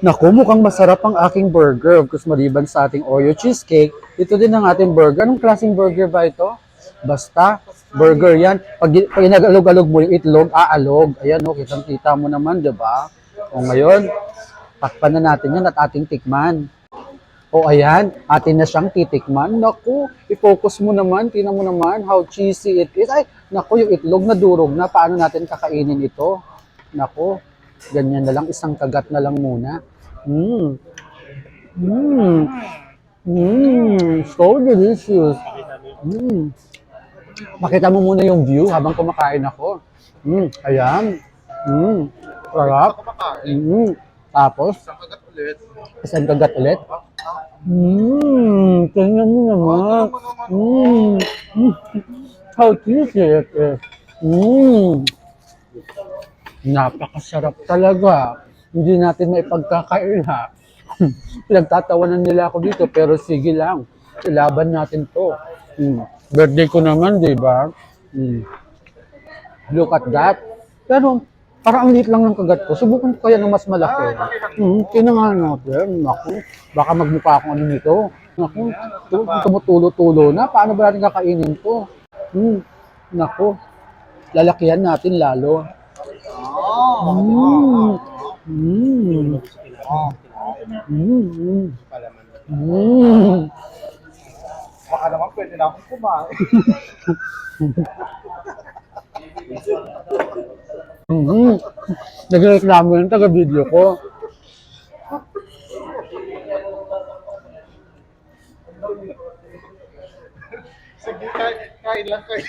Naku, mukhang masarap ang aking burger. Of course, maliban sa ating Oreo cheesecake, ito din ang ating burger. Anong klaseng burger ba ito? Basta, burger yan. Pag inagalog-alog mo yung itlog, aalog. Ayan, no, kitang-kita mo naman, di ba? O ngayon, takpan na natin yan at ating tikman. O ayan, atin na siyang titikman. Naku, i-focus mo naman, tingnan mo naman how cheesy it is. Ay, naku, yung itlog na durog na. Paano natin kakainin ito? Naku, ganyan na lang, isang kagat na lang muna. Mmm, mmm, so delicious. Mmm, makita mo muna yung view habang kumakain ako. Ayan. Sarap. Tapos, isang kagat ulit. Tingnan mo naman. How cheesy it is. Napakasarap talaga. Hindi natin maipagkakaila. Pinagtatawanan nila ako dito, pero sige lang. Ilaban natin to. Birthday ko naman, di ba? Look at that. Pero, parang ang liit lang ng kagat ko. Subukan ko kaya ng mas malaki. Kinangalan natin. Naku, baka magmukha akong ano nito. Naku, tumutulo-tulo na. Paano ba natin kakainin to? Naku, lalakihan natin lalo. Baka naman pwede na akong kumain. Nagreklamo yung taga-video ko. Sige, kain lang kayo.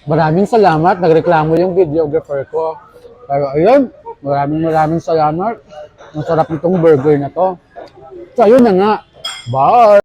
Maraming salamat. Nagreklamo yung videographer ko. Pero ayun, maraming salamat. Ang sarap nitong burger na to. So ayun na nga. Bye!